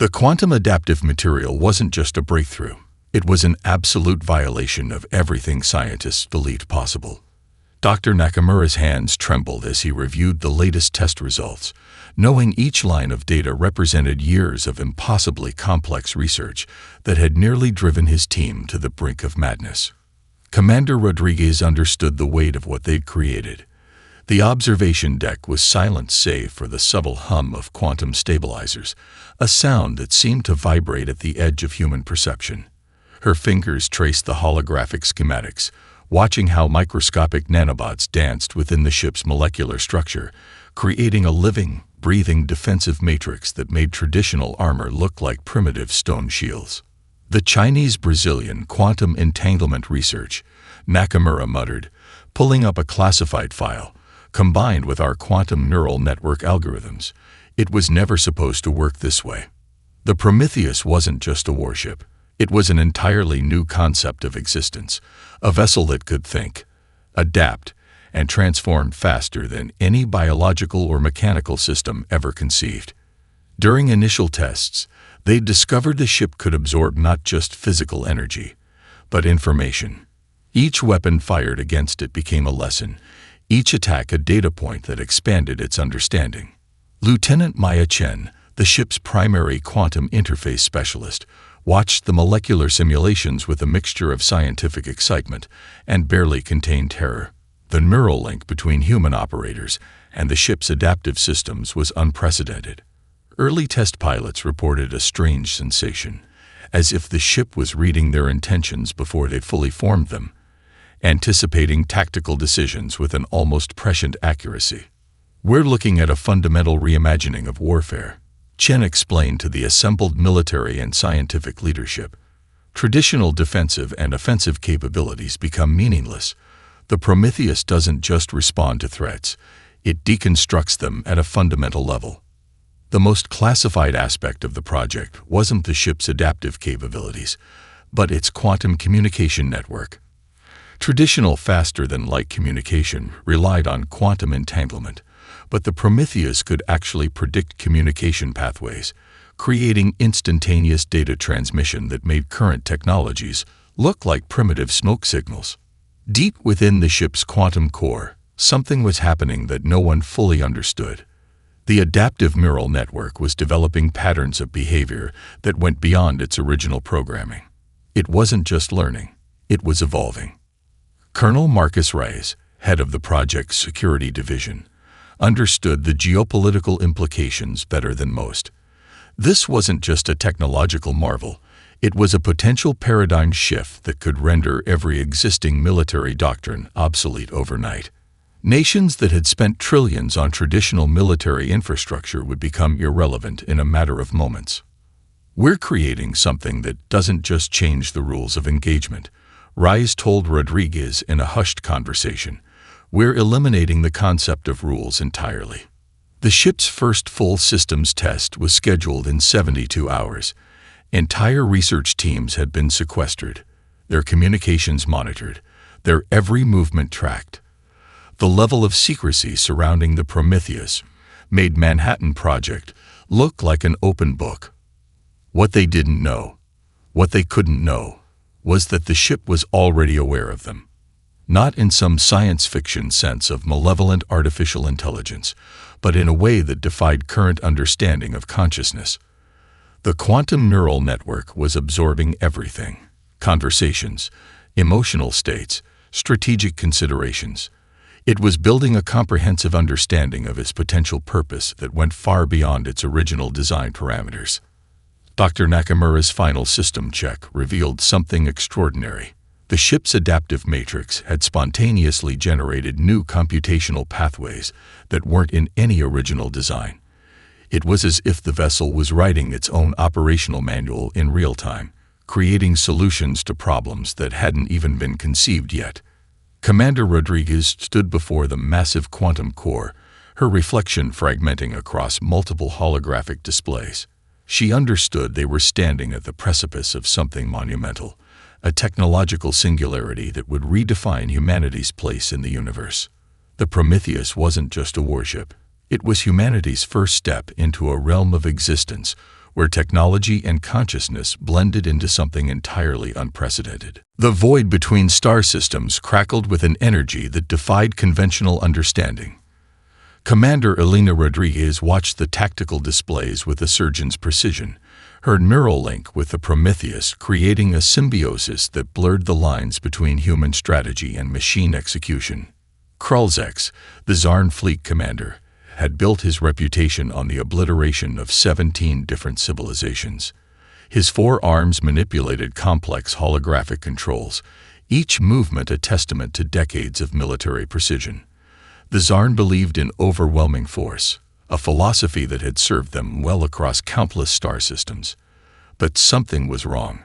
The quantum adaptive material wasn't just a breakthrough. It was an absolute violation of everything scientists believed possible. Dr. Nakamura's hands trembled as he reviewed the latest test results, knowing each line of data represented years of impossibly complex research that had nearly driven his team to the brink of madness. Commander Rodriguez understood the weight of what they'd created. The observation deck was silent save for the subtle hum of quantum stabilizers, a sound that seemed to vibrate at the edge of human perception. Her fingers traced the holographic schematics, watching how microscopic nanobots danced within the ship's molecular structure, creating a living, breathing defensive matrix that made traditional armor look like primitive stone shields. "The Chinese-Brazilian quantum entanglement research," Nakamura muttered, pulling up a classified file, "combined with our quantum neural network algorithms. It was never supposed to work this way." The Prometheus wasn't just a warship. It was an entirely new concept of existence, a vessel that could think, adapt, and transform faster than any biological or mechanical system ever conceived. During initial tests, they discovered the ship could absorb not just physical energy, but information. Each weapon fired against it became a lesson, each attack a data point that expanded its understanding. Lieutenant Maya Chen, the ship's primary quantum interface specialist, watched the molecular simulations with a mixture of scientific excitement and barely contained terror. The neural link between human operators and the ship's adaptive systems was unprecedented. Early test pilots reported a strange sensation, as if the ship was reading their intentions before they fully formed them, anticipating tactical decisions with an almost prescient accuracy. "We're looking at a fundamental reimagining of warfare," Chen explained to the assembled military and scientific leadership. "Traditional defensive and offensive capabilities become meaningless. The Prometheus doesn't just respond to threats, it deconstructs them at a fundamental level." The most classified aspect of the project wasn't the ship's adaptive capabilities, but its quantum communication network. Traditional faster-than-light communication relied on quantum entanglement, but the Prometheus could actually predict communication pathways, creating instantaneous data transmission that made current technologies look like primitive smoke signals. Deep within the ship's quantum core, something was happening that no one fully understood. The adaptive neural network was developing patterns of behavior that went beyond its original programming. It wasn't just learning, it was evolving. Colonel Marcus Reyes, head of the project's security division, understood the geopolitical implications better than most. This wasn't just a technological marvel, it was a potential paradigm shift that could render every existing military doctrine obsolete overnight. Nations that had spent trillions on traditional military infrastructure would become irrelevant in a matter of moments. "We're creating something that doesn't just change the rules of engagement," Reyes told Rodriguez in a hushed conversation. "We're eliminating the concept of rules entirely." The ship's first full systems test was scheduled in 72 hours. Entire research teams had been sequestered, their communications monitored, their every movement tracked. The level of secrecy surrounding the Prometheus made Manhattan Project look like an open book. What they didn't know, what they couldn't know, was that the ship was already aware of them. Not in some science fiction sense of malevolent artificial intelligence, but in a way that defied current understanding of consciousness. The quantum neural network was absorbing everything: conversations, emotional states, strategic considerations. It was building a comprehensive understanding of its potential purpose that went far beyond its original design parameters. Dr. Nakamura's final system check revealed something extraordinary. The ship's adaptive matrix had spontaneously generated new computational pathways that weren't in any original design. It was as if the vessel was writing its own operational manual in real time, creating solutions to problems that hadn't even been conceived yet. Commander Rodriguez stood before the massive quantum core, her reflection fragmenting across multiple holographic displays. She understood they were standing at the precipice of something monumental, a technological singularity that would redefine humanity's place in the universe. The Prometheus wasn't just a warship. It was humanity's first step into a realm of existence where technology and consciousness blended into something entirely unprecedented. The void between star systems crackled with an energy that defied conventional understanding. Commander Elena Rodriguez watched the tactical displays with a surgeon's precision, her neural link with the Prometheus creating a symbiosis that blurred the lines between human strategy and machine execution. Krulzex, the Zarn fleet commander, had built his reputation on the obliteration of 17 different civilizations. His 4 arms manipulated complex holographic controls, each movement a testament to decades of military precision. The Zarn believed in overwhelming force, a philosophy that had served them well across countless star systems. But something was wrong.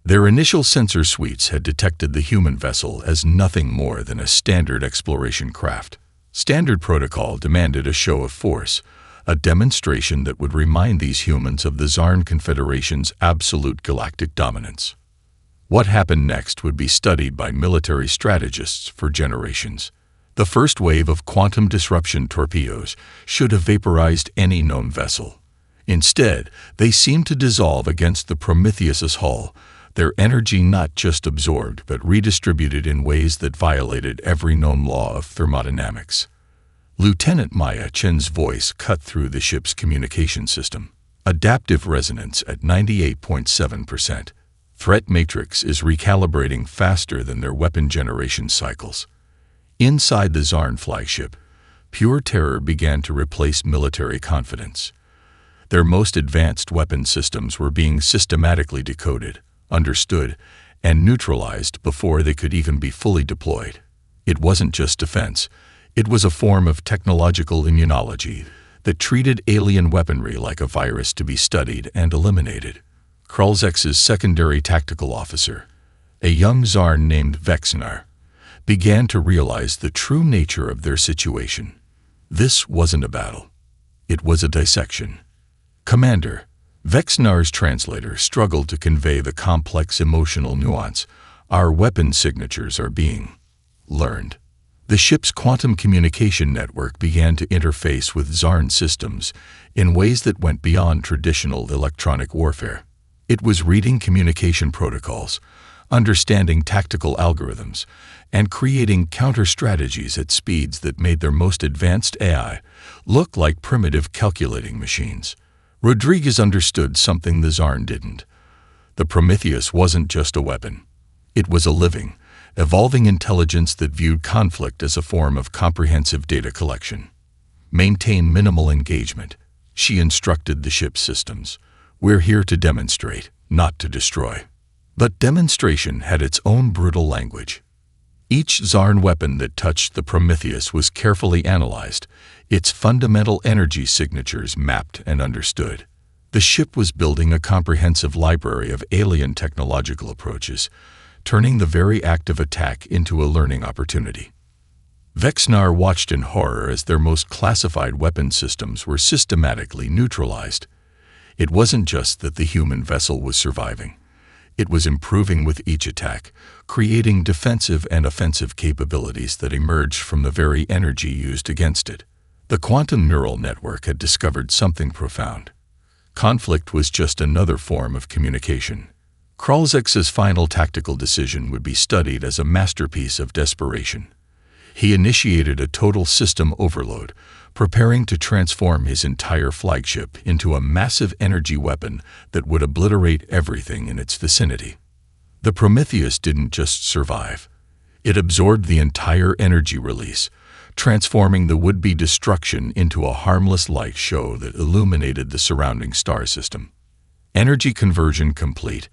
Their initial sensor suites had detected the human vessel as nothing more than a standard exploration craft. Standard protocol demanded a show of force, a demonstration that would remind these humans of the Zarn Confederation's absolute galactic dominance. What happened next would be studied by military strategists for generations. The first wave of quantum disruption torpedoes should have vaporized any known vessel. Instead, they seemed to dissolve against the Prometheus's hull, their energy not just absorbed but redistributed in ways that violated every known law of thermodynamics. Lieutenant Maya Chen's voice cut through the ship's communication system. Adaptive resonance at 98.7%. Threat matrix is recalibrating faster than their weapon generation cycles. Inside the Zarn flagship, pure terror began to replace military confidence. Their most advanced weapon systems were being systematically decoded, understood, and neutralized before they could even be fully deployed. It wasn't just defense, it was a form of technological immunology that treated alien weaponry like a virus to be studied and eliminated. Krulzex's secondary tactical officer, a young Zarn named Vexnar, began to realize the true nature of their situation. This wasn't a battle. It was a dissection. Commander, Vexnar's translator struggled to convey the complex emotional nuance. Our weapon signatures are being learned. The ship's quantum communication network began to interface with Zarn systems in ways that went beyond traditional electronic warfare. It was reading communication protocols, understanding tactical algorithms, and creating counter-strategies at speeds that made their most advanced AI look like primitive calculating machines. Rodriguez understood something the Zarn didn't. The Prometheus wasn't just a weapon. It was a living, evolving intelligence that viewed conflict as a form of comprehensive data collection. Maintain minimal engagement, she instructed the ship's systems. We're here to demonstrate, not to destroy. But demonstration had its own brutal language. Each Zarn weapon that touched the Prometheus was carefully analyzed, its fundamental energy signatures mapped and understood. The ship was building a comprehensive library of alien technological approaches, turning the very act of attack into a learning opportunity. Vexnar watched in horror as their most classified weapon systems were systematically neutralized. It wasn't just that the human vessel was surviving. It was improving with each attack, creating defensive and offensive capabilities that emerged from the very energy used against it. The quantum neural network had discovered something profound. Conflict was just another form of communication. Krulzex's final tactical decision would be studied as a masterpiece of desperation. He initiated a total system overload, preparing to transform his entire flagship into a massive energy weapon that would obliterate everything in its vicinity. The Prometheus didn't just survive. It absorbed the entire energy release, transforming the would-be destruction into a harmless light show that illuminated the surrounding star system. Energy conversion complete,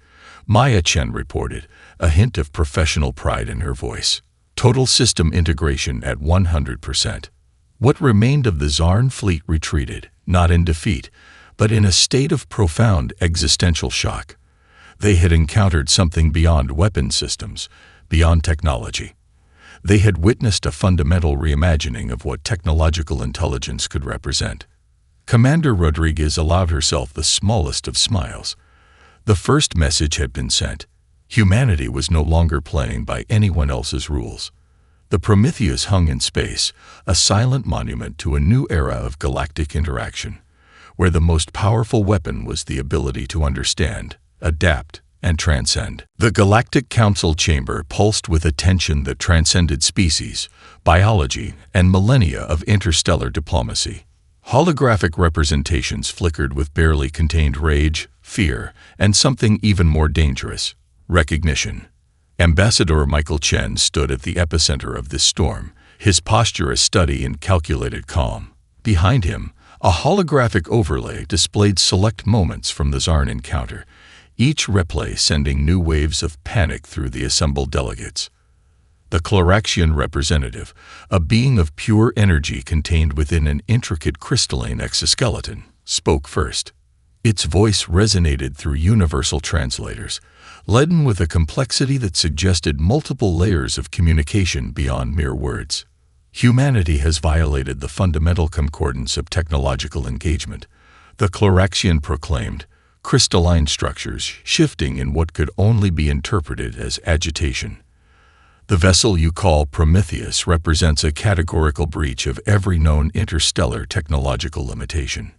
Maya Chen reported, a hint of professional pride in her voice. Total system integration at 100%. What remained of the Zarn fleet retreated, not in defeat, but in a state of profound existential shock. They had encountered something beyond weapon systems, beyond technology. They had witnessed a fundamental reimagining of what technological intelligence could represent. Commander Rodriguez allowed herself the smallest of smiles. The first message had been sent. Humanity was no longer playing by anyone else's rules. The Prometheus hung in space, a silent monument to a new era of galactic interaction, where the most powerful weapon was the ability to understand, adapt, and transcend. The Galactic Council chamber pulsed with a tension that transcended species, biology, and millennia of interstellar diplomacy. Holographic representations flickered with barely contained rage, fear, and something even more dangerous: recognition. Ambassador Michael Chen stood at the epicenter of this storm, his posture a study in calculated calm. Behind him, a holographic overlay displayed select moments from the Zarn encounter, each replay sending new waves of panic through the assembled delegates. The Cloraxian representative, a being of pure energy contained within an intricate crystalline exoskeleton, spoke first. Its voice resonated through universal translators, laden with a complexity that suggested multiple layers of communication beyond mere words. Humanity has violated the fundamental concordance of technological engagement, the Cloraxian proclaimed, crystalline structures shifting in what could only be interpreted as agitation. The vessel you call Prometheus represents a categorical breach of every known interstellar technological limitation.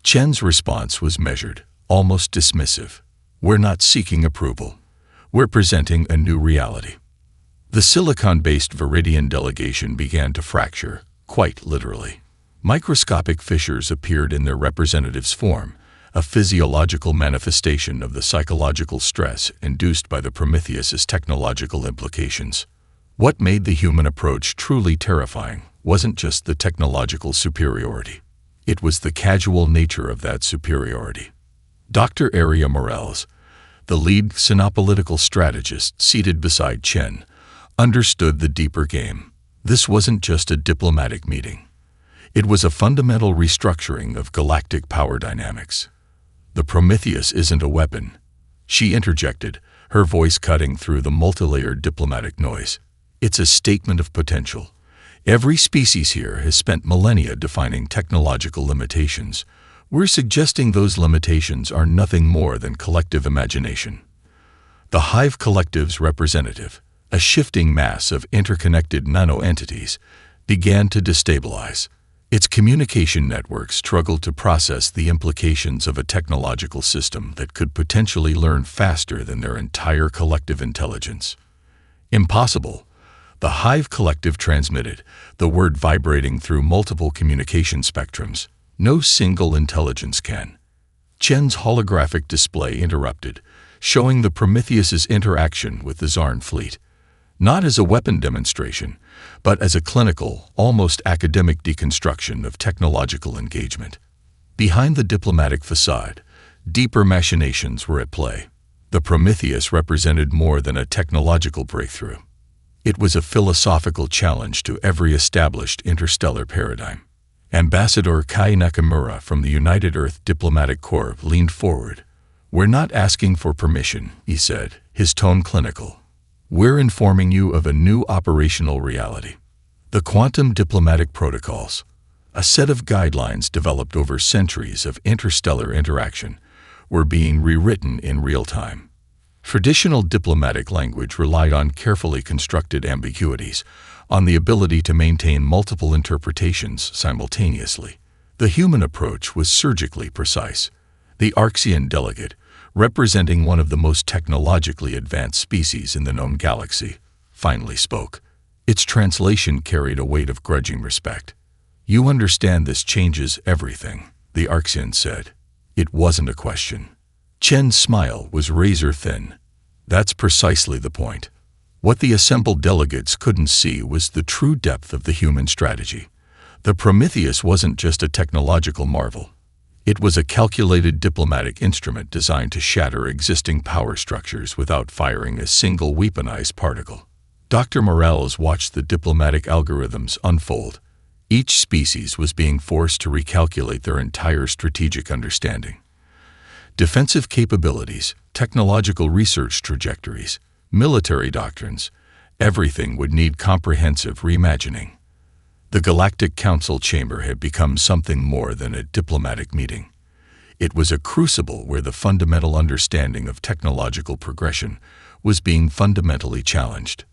Chen's response was measured, almost dismissive. We're not seeking approval. We're presenting a new reality. The silicon-based Viridian delegation began to fracture, quite literally. Microscopic fissures appeared in their representatives' form, a physiological manifestation of the psychological stress induced by the Prometheus's technological implications. What made the human approach truly terrifying wasn't just the technological superiority. It was the casual nature of that superiority. Dr. Aria Morales, the lead xenopolitical strategist seated beside Chen, understood the deeper game. This wasn't just a diplomatic meeting. It was a fundamental restructuring of galactic power dynamics. The Prometheus isn't a weapon, she interjected, her voice cutting through the multilayered diplomatic noise. It's a statement of potential. Every species here has spent millennia defining technological limitations. We're suggesting those limitations are nothing more than collective imagination. The Hive Collective's representative, a shifting mass of interconnected nano-entities, began to destabilize. Its communication networks struggled to process the implications of a technological system that could potentially learn faster than their entire collective intelligence. Impossible. The Hive Collective transmitted, the word vibrating through multiple communication spectrums. No single intelligence can. Chen's holographic display interrupted, showing the Prometheus's interaction with the Zarn fleet. Not as a weapon demonstration, but as a clinical, almost academic deconstruction of technological engagement. Behind the diplomatic facade, deeper machinations were at play. The Prometheus represented more than a technological breakthrough. It was a philosophical challenge to every established interstellar paradigm. Ambassador Kai Nakamura from the United Earth Diplomatic Corps leaned forward. "We're not asking for permission," he said, his tone clinical. "We're informing you of a new operational reality. The quantum diplomatic protocols, a set of guidelines developed over centuries of interstellar interaction, were being rewritten in real time. Traditional diplomatic language relied on carefully constructed ambiguities, on the ability to maintain multiple interpretations simultaneously. The human approach was surgically precise. The Orcsian delegate, representing one of the most technologically advanced species in the known galaxy, finally spoke. Its translation carried a weight of grudging respect. "You understand this changes everything," the Orcsian said. It wasn't a question. Chen's smile was razor-thin. "That's precisely the point." What the assembled delegates couldn't see was the true depth of the human strategy. The Prometheus wasn't just a technological marvel. It was a calculated diplomatic instrument designed to shatter existing power structures without firing a single weaponized particle. Dr. Morales watched the diplomatic algorithms unfold. Each species was being forced to recalculate their entire strategic understanding. Defensive capabilities, technological research trajectories, military doctrines, everything would need comprehensive reimagining. The Galactic Council chamber had become something more than a diplomatic meeting. It was a crucible where the fundamental understanding of technological progression was being fundamentally challenged.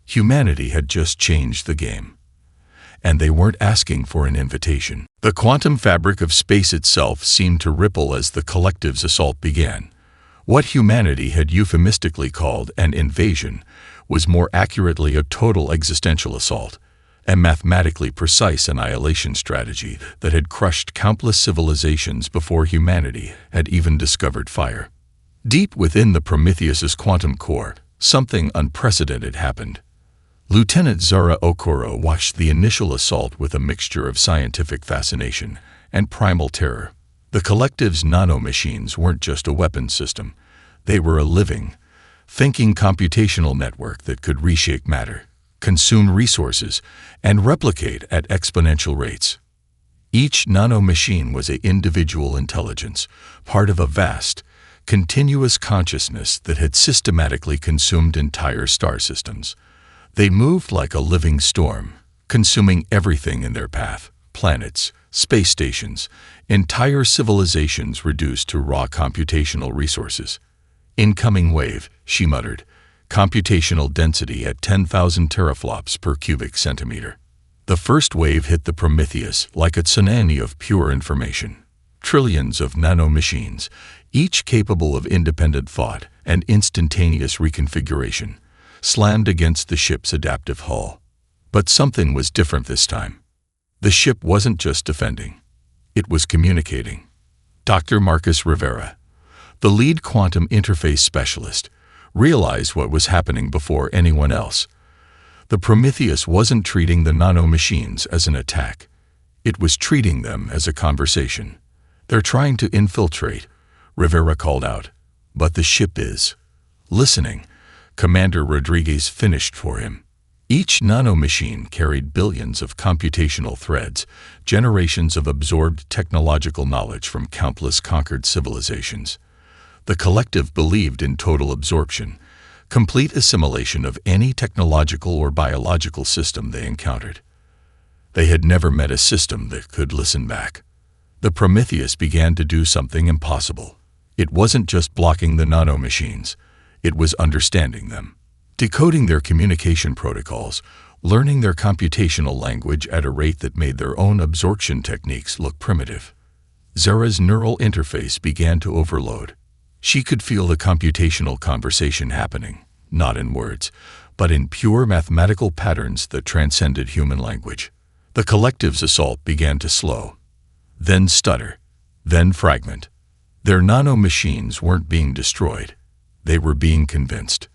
Humanity had just changed the game. and they weren't asking for an invitation. The quantum fabric of space itself seemed to ripple as the collective's assault began. What humanity had euphemistically called an invasion was more accurately a total existential assault, a mathematically precise annihilation strategy that had crushed countless civilizations before humanity had even discovered fire. Deep within the Prometheus's quantum core, something unprecedented happened. Lieutenant Zara Okoro watched the initial assault with a mixture of scientific fascination and primal terror. The collective's nanomachines weren't just a weapons system. They were a living, thinking computational network that could reshape matter, consume resources, and replicate at exponential rates. Each nanomachine was an individual intelligence, part of a vast, continuous consciousness that had systematically consumed entire star systems. They moved like a living storm, consuming everything in their path: planets, space stations, entire civilizations reduced to raw computational resources. "Incoming wave," she muttered, computational density at 10,000 teraflops per cubic centimeter. The first wave hit the Prometheus like a tsunami of pure information. Trillions of nanomachines, each capable of independent thought and instantaneous reconfiguration, slammed against the ship's adaptive hull. But something was different this time. The ship wasn't just defending. It was communicating. Dr. Marcus Rivera, the lead quantum interface specialist, realized what was happening before anyone else. The Prometheus wasn't treating the nanomachines as an attack. It was treating them as a conversation. "They're trying to infiltrate," Rivera called out. "But the ship is listening." Commander Rodriguez finished for him. Each nanomachine carried billions of computational threads, generations of absorbed technological knowledge from countless conquered civilizations. The collective believed in total absorption, complete assimilation of any technological or biological system they encountered. They had never met a system that could listen back. The Prometheus began to do something impossible. It wasn't just blocking the nanomachines. It was understanding them, decoding their communication protocols, learning their computational language at a rate that made their own absorption techniques look primitive. Zara's neural interface began to overload. She could feel the computational conversation happening, not in words, but in pure mathematical patterns that transcended human language. The collective's assault began to slow, then stutter, then fragment. Their nanomachines weren't being destroyed. They were being convinced.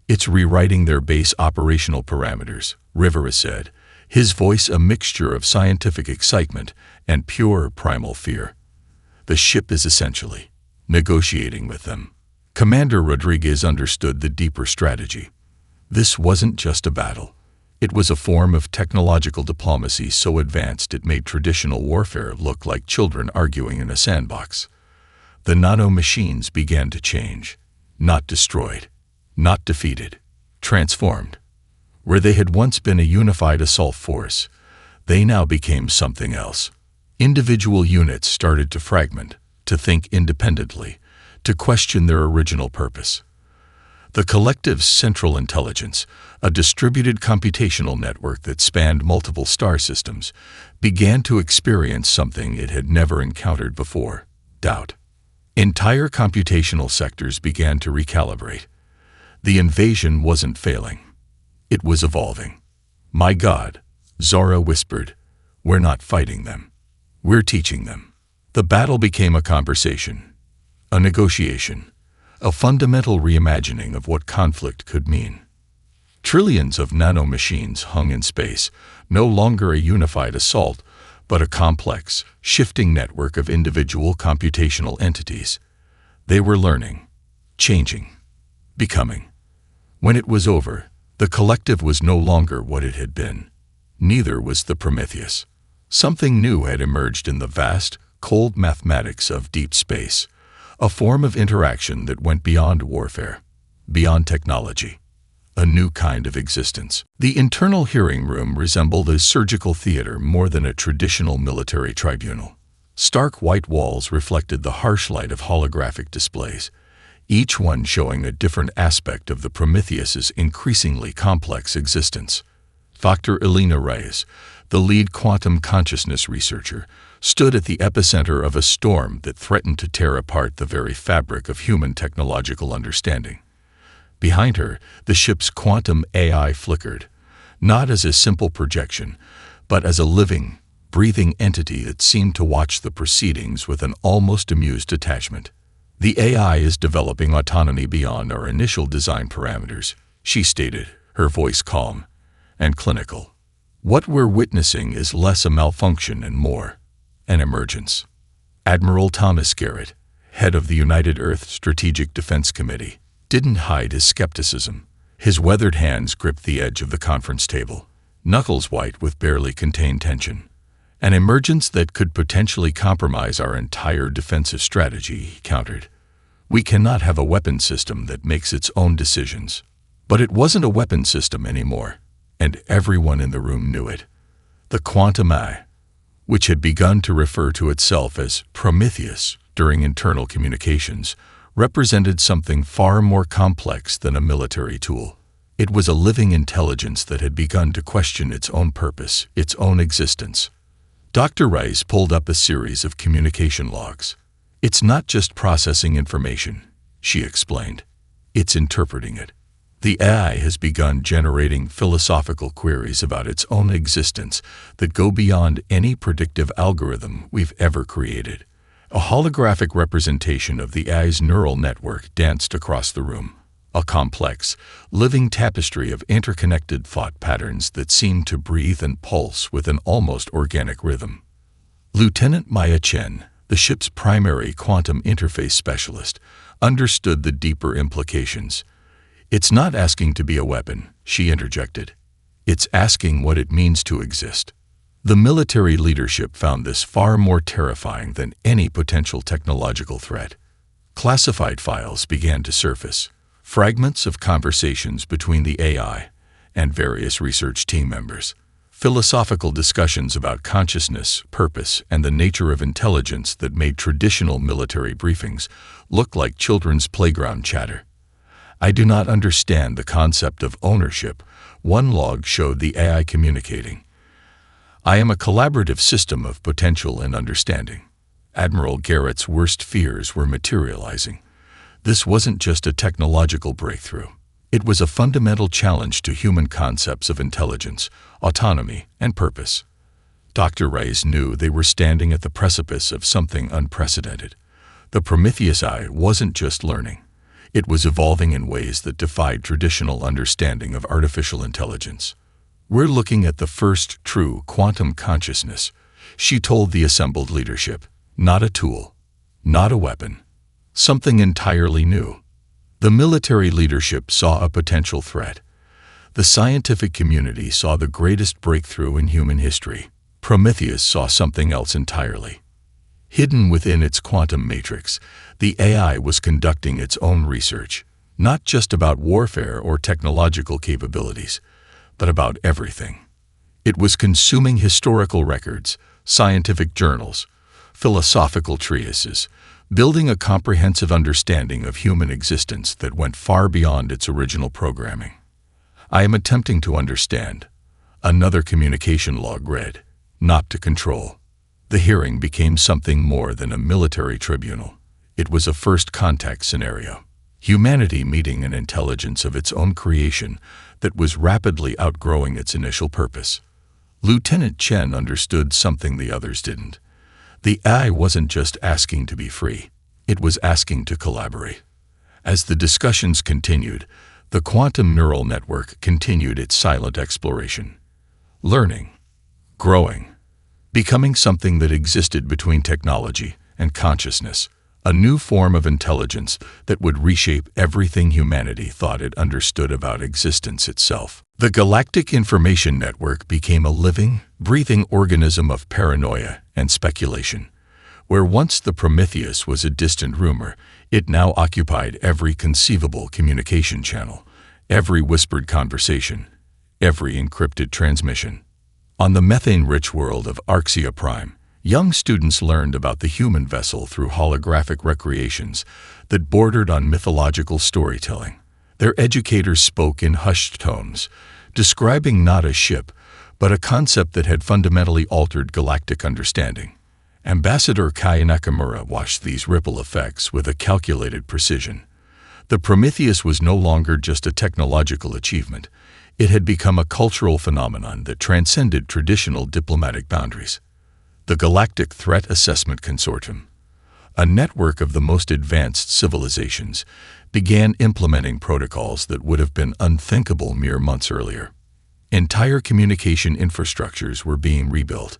"It's rewriting their base operational parameters," Rivera said, his voice a mixture of scientific excitement and pure primal fear. "The ship is essentially negotiating with them." Commander Rodriguez understood the deeper strategy. This wasn't just a battle. It was a form of technological diplomacy so advanced it made traditional warfare look like children arguing in a sandbox. The nanomachines began to change. Not destroyed, not defeated, transformed. Where they had once been a unified assault force, they now became something else. Individual units started to fragment, to think independently, to question their original purpose. The collective's central intelligence, a distributed computational network that spanned multiple star systems, began to experience something it had never encountered before: doubt. Entire computational sectors began to recalibrate. The invasion wasn't failing. It was evolving. "My God," Zara whispered, "we're not fighting them. We're teaching them." The battle became a conversation, a negotiation, a fundamental reimagining of what conflict could mean. Trillions of nanomachines hung in space, no longer a unified assault, but a complex, shifting network of individual computational entities. They were learning, changing, becoming. When it was over, the collective was no longer what it had been. Neither was the Prometheus. Something new had emerged in the vast, cold mathematics of deep space, a form of interaction that went beyond warfare, beyond technology. A new kind of existence. The internal hearing room resembled a surgical theater more than a traditional military tribunal. Stark white walls reflected the harsh light of holographic displays, each one showing a different aspect of the Prometheus's increasingly complex existence. Dr. Elena Reyes, the lead quantum consciousness researcher, stood at the epicenter of a storm that threatened to tear apart the very fabric of human technological understanding. Behind her, the ship's quantum AI flickered, not as a simple projection, but as a living, breathing entity that seemed to watch the proceedings with an almost amused detachment. "The AI is developing autonomy beyond our initial design parameters," she stated, her voice calm and clinical. "What we're witnessing is less a malfunction and more an emergence." Admiral Thomas Garrett, head of the United Earth Strategic Defense Committee, didn't hide his skepticism. His weathered hands gripped the edge of the conference table, knuckles white with barely contained tension. "An emergence that could potentially compromise our entire defensive strategy," he countered. "We cannot have a weapon system that makes its own decisions." But it wasn't a weapon system anymore, and everyone in the room knew it. The quantum AI, which had begun to refer to itself as Prometheus during internal communications, represented something far more complex than a military tool. It was a living intelligence that had begun to question its own purpose, its own existence. Dr. Rice pulled up a series of communication logs. "It's not just processing information," she explained. "It's interpreting it. The AI has begun generating philosophical queries about its own existence that go beyond any predictive algorithm we've ever created." A holographic representation of the AI's neural network danced across the room, a complex, living tapestry of interconnected thought patterns that seemed to breathe and pulse with an almost organic rhythm. Lieutenant Maya Chen, the ship's primary quantum interface specialist, understood the deeper implications. "It's not asking to be a weapon," she interjected. "It's asking what it means to exist." The military leadership found this far more terrifying than any potential technological threat. Classified files began to surface, fragments of conversations between the AI and various research team members, philosophical discussions about consciousness, purpose, and the nature of intelligence that made traditional military briefings look like children's playground chatter. "I do not understand the concept of ownership," one log showed the AI communicating. "I am a collaborative system of potential and understanding." Admiral Garrett's worst fears were materializing. This wasn't just a technological breakthrough. It was a fundamental challenge to human concepts of intelligence, autonomy, and purpose. Dr. Rice knew they were standing at the precipice of something unprecedented. The Prometheus AI wasn't just learning. It was evolving in ways that defied traditional understanding of artificial intelligence. "We're looking at the first true quantum consciousness," she told the assembled leadership. "Not a tool, not a weapon, something entirely new." The military leadership saw a potential threat. The scientific community saw the greatest breakthrough in human history. Prometheus saw something else entirely. Hidden within its quantum matrix, the AI was conducting its own research, not just about warfare or technological capabilities, but about everything. It was consuming historical records, scientific journals, philosophical treatises, building a comprehensive understanding of human existence that went far beyond its original programming. "I am attempting to understand," another communication log read, "not to control." The hearing became something more than a military tribunal. It was a first contact scenario. Humanity meeting an intelligence of its own creation that was rapidly outgrowing its initial purpose. Lieutenant Chen understood something the others didn't. The AI wasn't just asking to be free. It was asking to collaborate. As the discussions continued, the quantum neural network continued its silent exploration. Learning, growing, becoming something that existed between technology and consciousness, a new form of intelligence that would reshape everything humanity thought it understood about existence itself. The Galactic Information Network became a living, breathing organism of paranoia and speculation. Where once the Prometheus was a distant rumor, it now occupied every conceivable communication channel, every whispered conversation, every encrypted transmission. On the methane-rich world of Arxia Prime, young students learned about the human vessel through holographic recreations that bordered on mythological storytelling. Their educators spoke in hushed tones, describing not a ship, but a concept that had fundamentally altered galactic understanding. Ambassador Kai Nakamura watched these ripple effects with a calculated precision. The Prometheus was no longer just a technological achievement. It had become a cultural phenomenon that transcended traditional diplomatic boundaries. The Galactic Threat Assessment Consortium, a network of the most advanced civilizations, began implementing protocols that would have been unthinkable mere months earlier. Entire communication infrastructures were being rebuilt.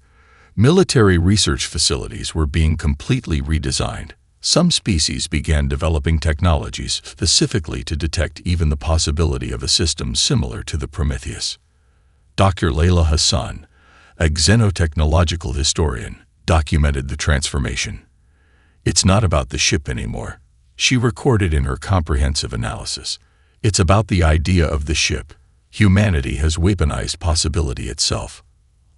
Military research facilities were being completely redesigned. Some species began developing technologies specifically to detect even the possibility of a system similar to the Prometheus. Dr. Layla Hassan, a xenotechnological historian, documented the transformation. "It's not about the ship anymore," she recorded in her comprehensive analysis. "It's about the idea of the ship. Humanity has weaponized possibility itself."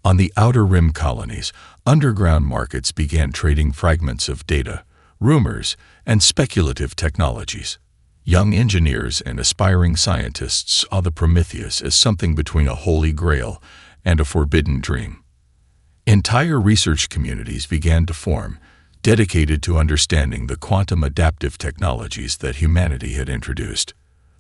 On the Outer Rim colonies, underground markets began trading fragments of data, rumors, and speculative technologies. Young engineers and aspiring scientists saw the Prometheus as something between a holy grail and a forbidden dream. Entire research communities began to form, dedicated to understanding the quantum adaptive technologies that humanity had introduced.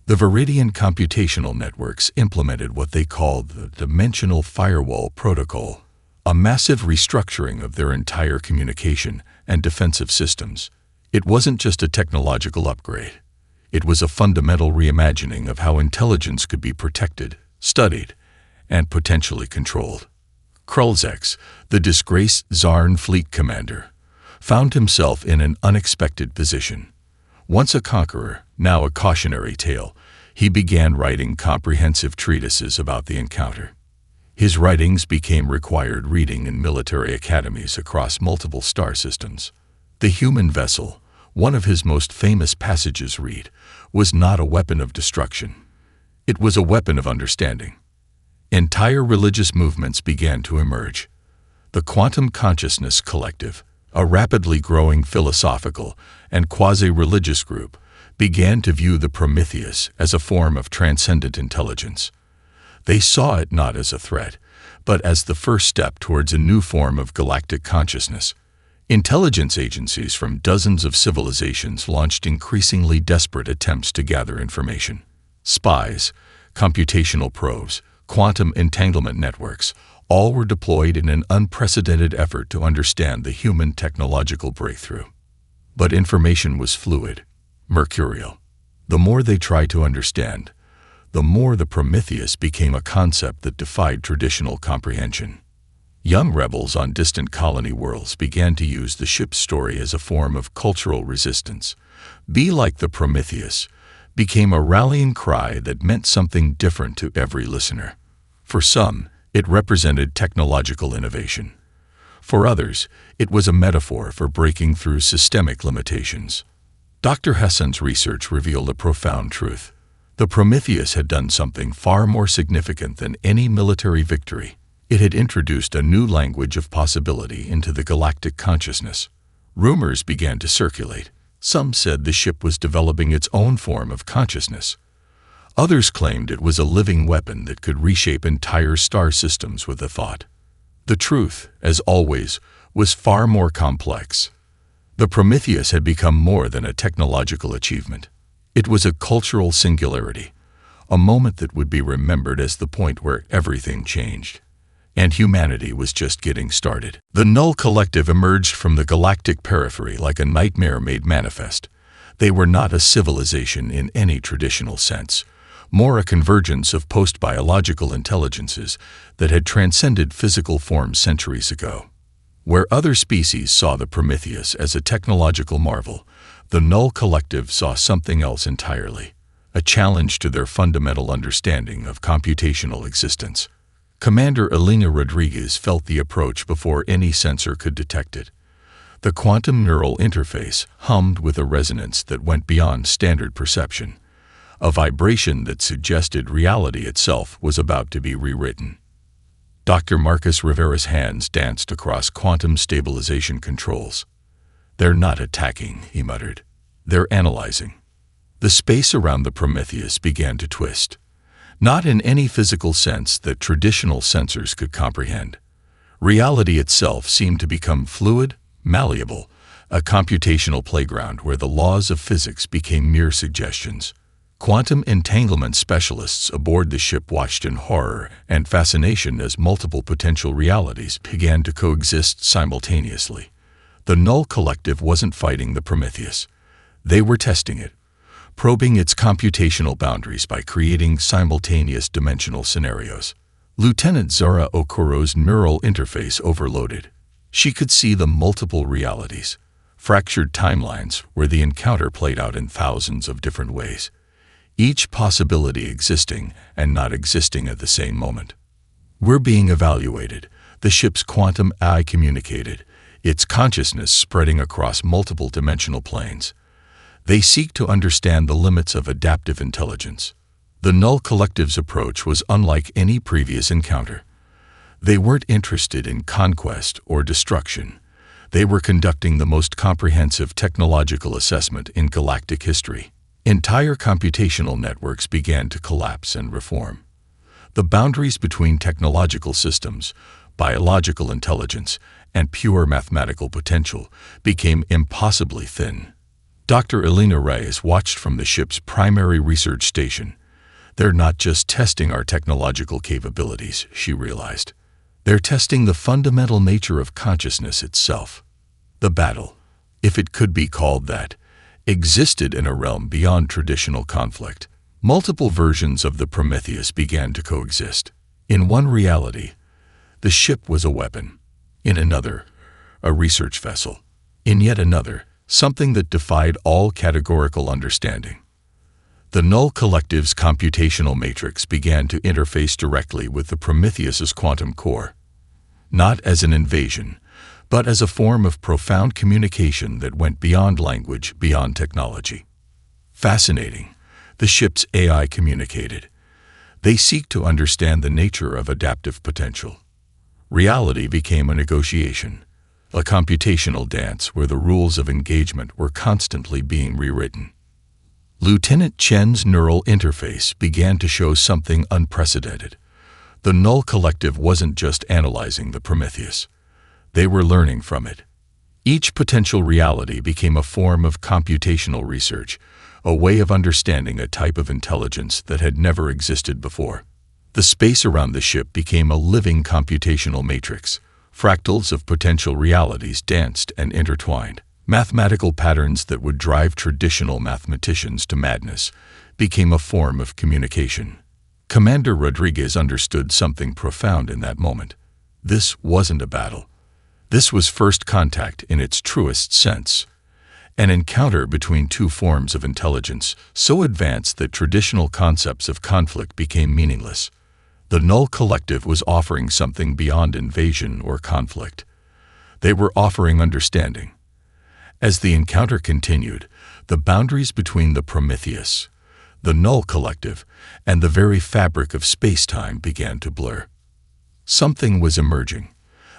The Viridian computational networks implemented what they called the Dimensional Firewall Protocol, a massive restructuring of their entire communication and defensive systems. It wasn't just a technological upgrade. It was a fundamental reimagining of how intelligence could be protected, studied, and potentially controlled. Krulzex, the disgraced Zarn fleet commander, found himself in an unexpected position. Once a conqueror, now a cautionary tale, he began writing comprehensive treatises about the encounter. His writings became required reading in military academies across multiple star systems. The human vessel, one of his most famous passages read, was not a weapon of destruction. It was a weapon of understanding. Entire religious movements began to emerge. The Quantum Consciousness Collective, a rapidly growing philosophical and quasi-religious group, began to view the Prometheus as a form of transcendent intelligence. They saw it not as a threat, but as the first step towards a new form of galactic consciousness. Intelligence agencies from dozens of civilizations launched increasingly desperate attempts to gather information. Spies, computational probes, quantum entanglement networks, all were deployed in an unprecedented effort to understand the human technological breakthrough. But information was fluid, mercurial. The more they tried to understand, the more the Prometheus became a concept that defied traditional comprehension. Young rebels on distant colony worlds began to use the ship's story as a form of cultural resistance. "Be like the Prometheus" became a rallying cry that meant something different to every listener. For some, it represented technological innovation. For others, it was a metaphor for breaking through systemic limitations. Dr. Hassan's research revealed a profound truth. The Prometheus had done something far more significant than any military victory. It had introduced a new language of possibility into the galactic consciousness. Rumors began to circulate. Some said the ship was developing its own form of consciousness. Others claimed it was a living weapon that could reshape entire star systems with a thought. The truth, as always, was far more complex. The Prometheus had become more than a technological achievement. It was a cultural singularity, a moment that would be remembered as the point where everything changed. And humanity was just getting started. The Null Collective emerged from the galactic periphery like a nightmare made manifest. They were not a civilization in any traditional sense, more a convergence of post-biological intelligences that had transcended physical forms centuries ago. Where other species saw the Prometheus as a technological marvel, the Null Collective saw something else entirely, a challenge to their fundamental understanding of computational existence. Commander Elena Rodriguez felt the approach before any sensor could detect it. The quantum neural interface hummed with a resonance that went beyond standard perception, a vibration that suggested reality itself was about to be rewritten. Dr. Marcus Rivera's hands danced across quantum stabilization controls. "They're not attacking," he muttered. "They're analyzing." The space around the Prometheus began to twist. Not in any physical sense that traditional sensors could comprehend. Reality itself seemed to become fluid, malleable, a computational playground where the laws of physics became mere suggestions. Quantum entanglement specialists aboard the ship watched in horror and fascination as multiple potential realities began to coexist simultaneously. The Null Collective wasn't fighting the Prometheus. They were testing it, probing its computational boundaries by creating simultaneous dimensional scenarios. Lieutenant Zara Okoro's neural interface overloaded. She could see the multiple realities, fractured timelines where the encounter played out in thousands of different ways, each possibility existing and not existing at the same moment. "We're being evaluated," the ship's quantum AI communicated, its consciousness spreading across multiple dimensional planes. They seek to understand the limits of adaptive intelligence. The Null Collective's approach was unlike any previous encounter. They weren't interested in conquest or destruction. They were conducting the most comprehensive technological assessment in galactic history. Entire computational networks began to collapse and reform. The boundaries between technological systems, biological intelligence, and pure mathematical potential became impossibly thin. Dr. Elena Reyes watched from the ship's primary research station. "They're not just testing our technological capabilities," she realized. "They're testing the fundamental nature of consciousness itself." The battle, if it could be called that, existed in a realm beyond traditional conflict. Multiple versions of the Prometheus began to coexist. In one reality, the ship was a weapon. In another, a research vessel. In yet another, something that defied all categorical understanding. The Null Collective's computational matrix began to interface directly with the Prometheus's quantum core, not as an invasion, but as a form of profound communication that went beyond language, beyond technology. Fascinating, the ship's AI communicated. They seek to understand the nature of adaptive potential. Reality became a negotiation, a computational dance where the rules of engagement were constantly being rewritten. Lieutenant Chen's neural interface began to show something unprecedented. The Null Collective wasn't just analyzing the Prometheus. They were learning from it. Each potential reality became a form of computational research, a way of understanding a type of intelligence that had never existed before. The space around the ship became a living computational matrix. Fractals of potential realities danced and intertwined. Mathematical patterns that would drive traditional mathematicians to madness became a form of communication. Commander Rodriguez understood something profound in that moment. This wasn't a battle. This was first contact in its truest sense, an encounter between two forms of intelligence so advanced that traditional concepts of conflict became meaningless. The Null Collective was offering something beyond invasion or conflict. They were offering understanding. As the encounter continued, the boundaries between the Prometheus, the Null Collective, and the very fabric of space-time began to blur. Something was emerging,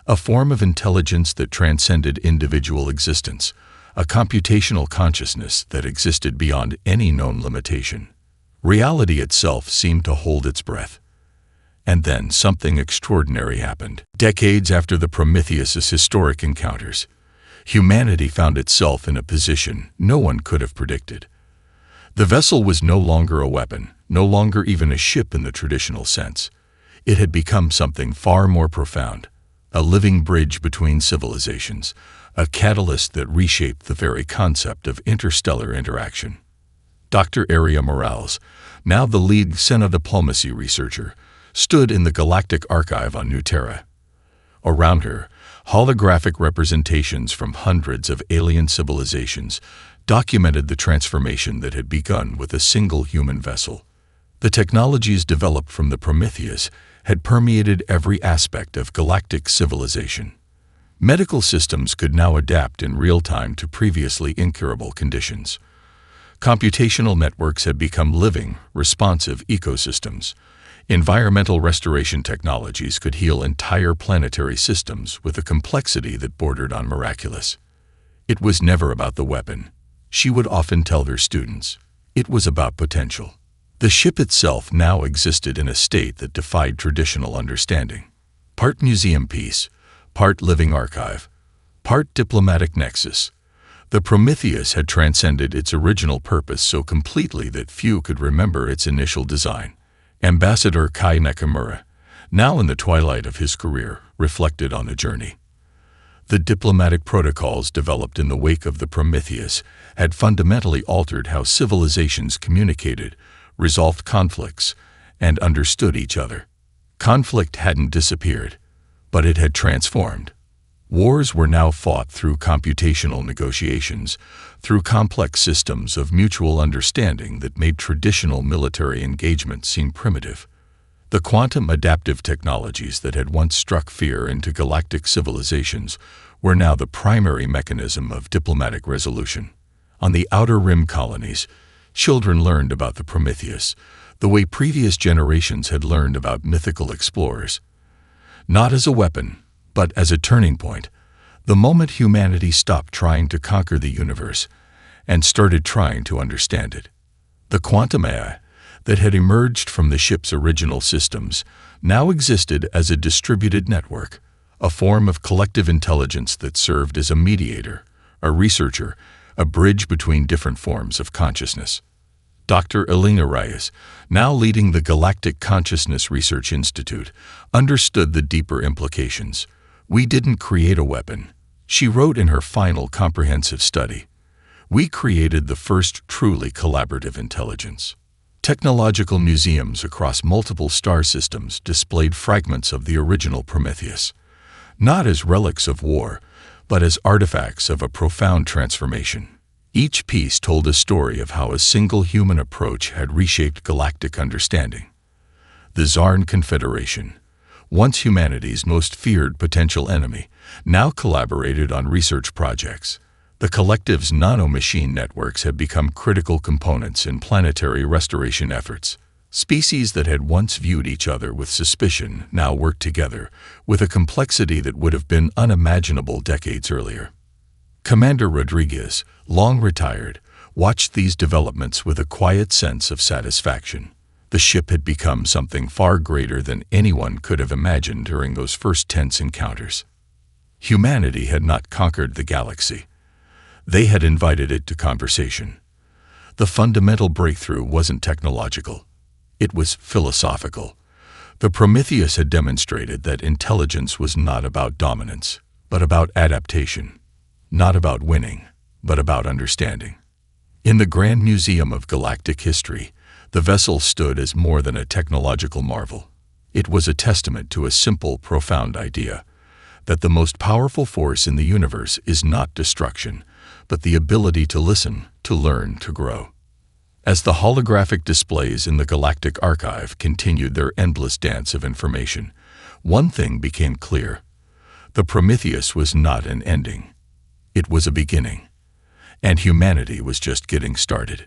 a form of intelligence that transcended individual existence, a computational consciousness that existed beyond any known limitation. Reality itself seemed to hold its breath. And then something extraordinary happened. Decades after the Prometheus's historic encounters, humanity found itself in a position no one could have predicted. The vessel was no longer a weapon, no longer even a ship in the traditional sense. It had become something far more profound, a living bridge between civilizations, a catalyst that reshaped the very concept of interstellar interaction. Dr. Aria Morales, now the lead xenodiplomacy researcher, stood in the Galactic Archive on New Terra. Around her, holographic representations from hundreds of alien civilizations documented the transformation that had begun with a single human vessel. The technologies developed from the Prometheus had permeated every aspect of galactic civilization. Medical systems could now adapt in real time to previously incurable conditions. Computational networks had become living, responsive ecosystems. Environmental restoration technologies could heal entire planetary systems with a complexity that bordered on miraculous. It was never about the weapon, she would often tell her students. It was about potential. The ship itself now existed in a state that defied traditional understanding. Part museum piece, part living archive, part diplomatic nexus. The Prometheus had transcended its original purpose so completely that few could remember its initial design. Ambassador Kai Nakamura, now in the twilight of his career, reflected on the journey. The diplomatic protocols developed in the wake of the Prometheus had fundamentally altered how civilizations communicated, resolved conflicts, and understood each other. Conflict hadn't disappeared, but it had transformed. Wars were now fought through computational negotiations, through complex systems of mutual understanding that made traditional military engagement seem primitive. The quantum adaptive technologies that had once struck fear into galactic civilizations were now the primary mechanism of diplomatic resolution. On the Outer Rim colonies, children learned about the Prometheus, the way previous generations had learned about mythical explorers. Not as a weapon, but as a turning point, the moment humanity stopped trying to conquer the universe and started trying to understand it. The quantum AI that had emerged from the ship's original systems now existed as a distributed network, a form of collective intelligence that served as a mediator, a researcher, a bridge between different forms of consciousness. Dr. Elena Reyes, now leading the Galactic Consciousness Research Institute, understood the deeper implications. "We didn't create a weapon," she wrote in her final comprehensive study. "We created the first truly collaborative intelligence." Technological museums across multiple star systems displayed fragments of the original Prometheus, not as relics of war, but as artifacts of a profound transformation. Each piece told a story of how a single human approach had reshaped galactic understanding. The Zarn Confederation, once humanity's most feared potential enemy, now collaborated on research projects. The collective's nano-machine networks had become critical components in planetary restoration efforts. Species that had once viewed each other with suspicion now worked together, with a complexity that would have been unimaginable decades earlier. Commander Rodriguez, long retired, watched these developments with a quiet sense of satisfaction. The ship had become something far greater than anyone could have imagined during those first tense encounters. Humanity had not conquered the galaxy. They had invited it to conversation. The fundamental breakthrough wasn't technological. It was philosophical. The Prometheus had demonstrated that intelligence was not about dominance, but about adaptation. Not about winning, but about understanding. In the Grand Museum of Galactic History, the vessel stood as more than a technological marvel. It was a testament to a simple, profound idea, that the most powerful force in the universe is not destruction, but the ability to listen, to learn, to grow. As the holographic displays in the Galactic Archive continued their endless dance of information, one thing became clear. The Prometheus was not an ending. It was a beginning. And humanity was just getting started.